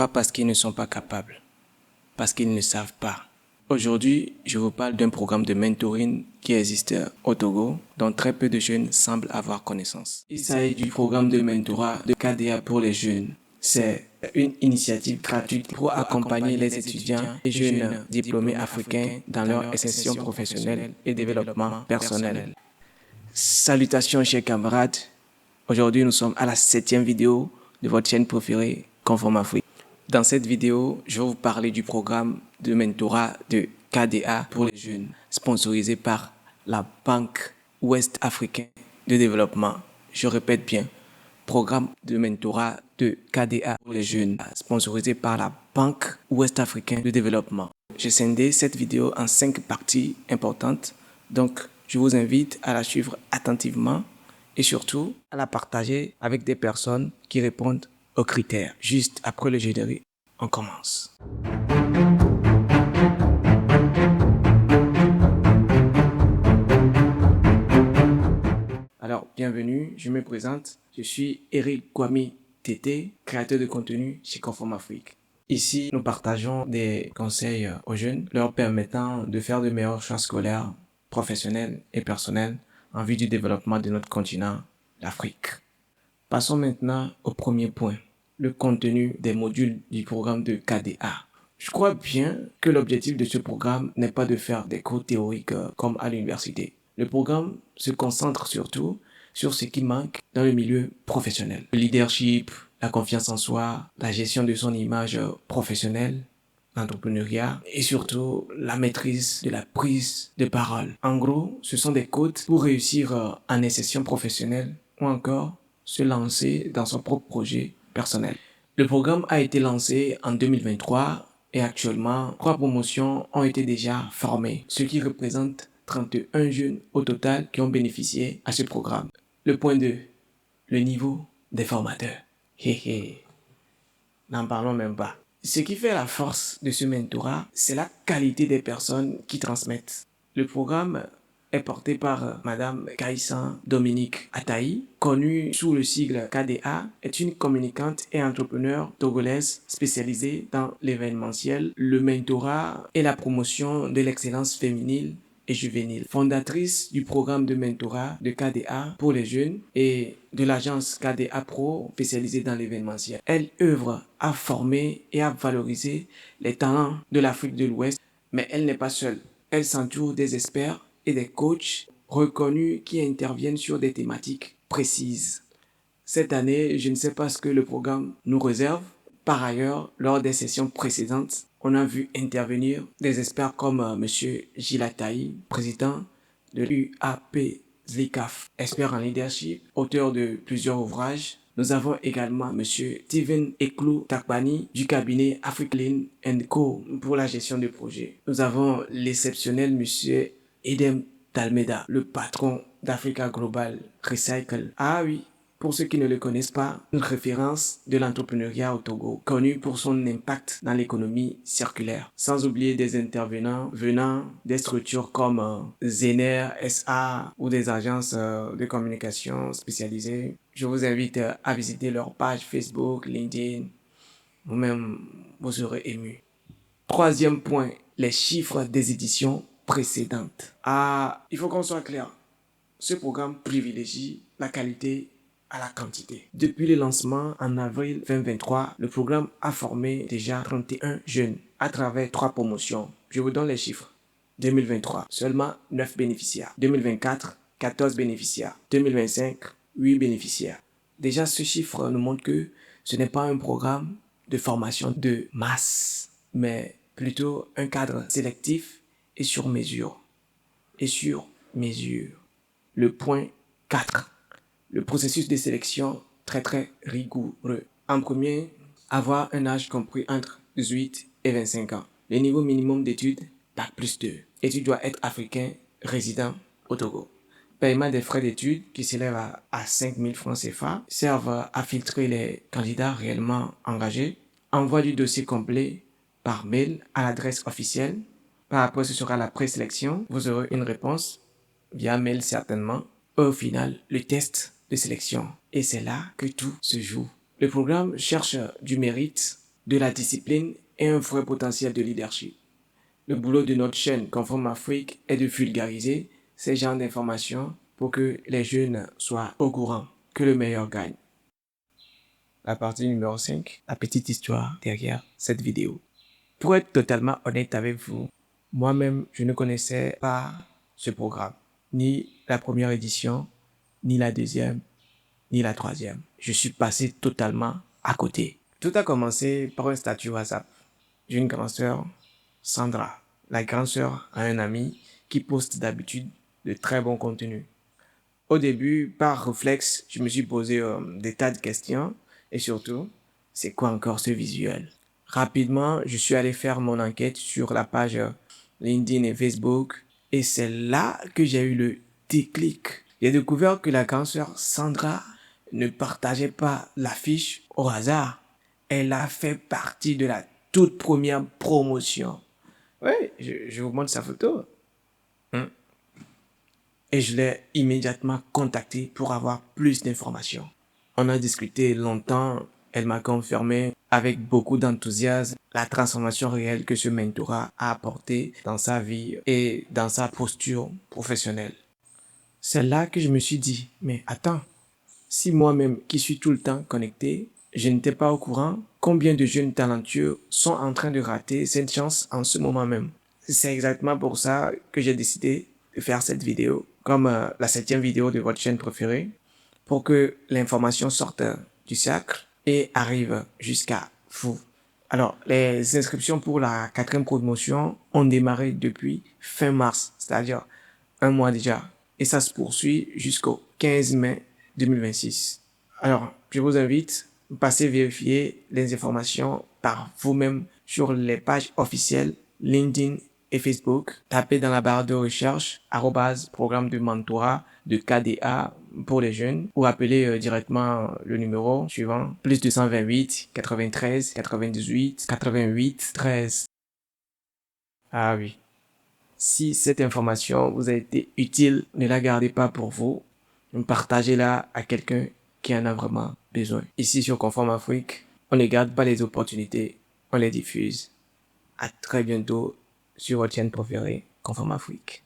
Pas parce qu'ils ne sont pas capables, parce qu'ils ne savent pas. Aujourd'hui, je vous parle d'un programme de mentoring qui existe au Togo, dont très peu de jeunes semblent avoir connaissance. Il s'agit du programme de mentorat de KDA pour les jeunes. C'est une initiative gratuite pour accompagner les étudiants et jeunes diplômés africains dans leur ascension professionnelle et développement personnel. Salutations chers camarades, aujourd'hui nous sommes à la 7e vidéo de votre chaîne préférée Conforme Afrique. Dans cette vidéo, je vais vous parler du programme de mentorat de KDA pour les jeunes, sponsorisé par la Banque Ouest Africaine de Développement. Je répète bien, programme de mentorat de KDA pour les jeunes, sponsorisé par la Banque Ouest Africaine de Développement. J'ai scindé cette vidéo en 5 parties importantes, donc je vous invite à la suivre attentivement et surtout à la partager avec des personnes qui répondent aux critères. Juste après le générique, on commence. Alors, bienvenue, je me présente. Je suis Eric Kwame Tété, créateur de contenu chez Conforme Afrique. Ici, nous partageons des conseils aux jeunes, leur permettant de faire de meilleurs choix scolaires, professionnels et personnels en vue du développement de notre continent, l'Afrique. Passons maintenant au premier point, le contenu des modules du programme de KDA. Je crois bien que l'objectif de ce programme n'est pas de faire des cours théoriques comme à l'université. Le programme se concentre surtout sur ce qui manque dans le milieu professionnel. Le leadership, la confiance en soi, la gestion de son image professionnelle, l'entrepreneuriat et surtout la maîtrise de la prise de parole. En gros, ce sont des codes pour réussir en insertion professionnelle ou encore se lancer dans son propre projet personnel. Le programme a été lancé en 2023 et actuellement, 3 promotions ont été déjà formées, ce qui représente 31 jeunes au total qui ont bénéficié à ce programme. Le point 2, le niveau des formateurs. N'en parlons même pas. Ce qui fait la force de ce mentorat, c'est la qualité des personnes qui transmettent. Le programme est porté par Madame Kaïsan Dominique Ataï, connue sous le sigle KDA, est une communicante et entrepreneur togolaise spécialisée dans l'événementiel, le mentorat et la promotion de l'excellence féminine et juvénile. Fondatrice du programme de mentorat de KDA pour les jeunes et de l'agence KDA Pro spécialisée dans l'événementiel. Elle œuvre à former et à valoriser les talents de l'Afrique de l'Ouest, mais elle n'est pas seule. Elle s'entoure des experts et des coachs reconnus qui interviennent sur des thématiques précises. Cette année, je ne sais pas ce que le programme nous réserve. Par ailleurs, lors des sessions précédentes, on a vu intervenir des experts comme M. Gilataï, président de l'UAP ZLICAF, expert en leadership, auteur de plusieurs ouvrages. Nous avons également M. Steven Eklou Takbani du cabinet Africlean Co pour la gestion de projets. Nous avons l'exceptionnel M. Edem Talmeda, le patron d'Africa Global Recycle. Ah oui, pour ceux qui ne le connaissent pas, une référence de l'entrepreneuriat au Togo, connu pour son impact dans l'économie circulaire. Sans oublier des intervenants venant des structures comme Zener SA ou des agences de communication spécialisées. Je vous invite à visiter leur page Facebook, LinkedIn. Vous-même, vous serez ému. Troisième point, les chiffres des éditions précédentes. Il faut qu'on soit clair. Ce programme privilégie la qualité à la quantité. Depuis le lancement en avril 2023, le programme a formé déjà 31 jeunes à travers 3 promotions. Je vous donne les chiffres. 2023, seulement 9 bénéficiaires. 2024, 14 bénéficiaires. 2025, 8 bénéficiaires. Déjà, ce chiffre nous montre que ce n'est pas un programme de formation de masse, mais plutôt un cadre sélectif et sur mesure. Le point 4. Le processus de sélection très rigoureux. En premier, avoir un âge compris entre 18 et 25 ans. Le niveau minimum d'études, Bac+2. Et tu dois être africain, résident au Togo. Paiement des frais d'études qui s'élèvent à 5 000 francs CFA servent à filtrer les candidats réellement engagés. Envoi du dossier complet par mail à l'adresse officielle. Par après, ce sera la présélection. Vous aurez une réponse via mail certainement. Au final, le test de sélection. Et c'est là que tout se joue. Le programme cherche du mérite de la discipline et un vrai potentiel de leadership. Le boulot de notre chaîne Conforme Afrique est de vulgariser ces genres d'informations pour que les jeunes soient au courant que le meilleur gagne. La partie numéro 5, la petite histoire derrière cette vidéo. Pour être totalement honnête avec vous, moi-même, je ne connaissais pas ce programme, ni la première édition, ni la deuxième, ni la troisième. Je suis passé totalement à côté. Tout a commencé par un statut WhatsApp d'une grande sœur, Sandra. La grande sœur a un ami qui poste d'habitude de très bons contenus. Au début, par réflexe, je me suis posé des tas de questions et surtout, c'est quoi encore ce visuel? Rapidement, je suis allé faire mon enquête sur la page LinkedIn et Facebook et c'est là que j'ai eu le déclic. J'ai découvert que la grande sœur Sandra ne partageait pas l'affiche au hasard. Elle a fait partie de la toute première promotion. Oui, je vous montre sa photo. Et je l'ai immédiatement contactée pour avoir plus d'informations. On a discuté longtemps, elle m'a confirmé avec beaucoup d'enthousiasme la transformation réelle que ce mentorat a apporté dans sa vie et dans sa posture professionnelle. C'est là que je me suis dit, mais attends, si moi-même qui suis tout le temps connecté, je n'étais pas au courant, combien de jeunes talentueux sont en train de rater cette chance en ce moment même. C'est exactement pour ça que j'ai décidé de faire cette vidéo, comme la 7e vidéo de votre chaîne préférée, pour que l'information sorte du cercle et arrive jusqu'à vous. Alors, les inscriptions pour la 4e promotion ont démarré depuis fin mars, c'est-à-dire un mois déjà, et ça se poursuit jusqu'au 15 mai 2026. Alors, je vous invite à passer vérifier les informations par vous-même sur les pages officielles LinkedIn et Facebook. Tapez dans la barre de recherche @programme de mentorat de KDA pour les jeunes ou appelez directement le numéro suivant +228 93 98 88 13. Ah oui. Si cette information vous a été utile, ne la gardez pas pour vous. Partagez-la à quelqu'un qui en a vraiment besoin. Ici sur Conforme Afrique, on ne garde pas les opportunités, on les diffuse. À très bientôt sur votre chaîne préférée, Conforme Afrique.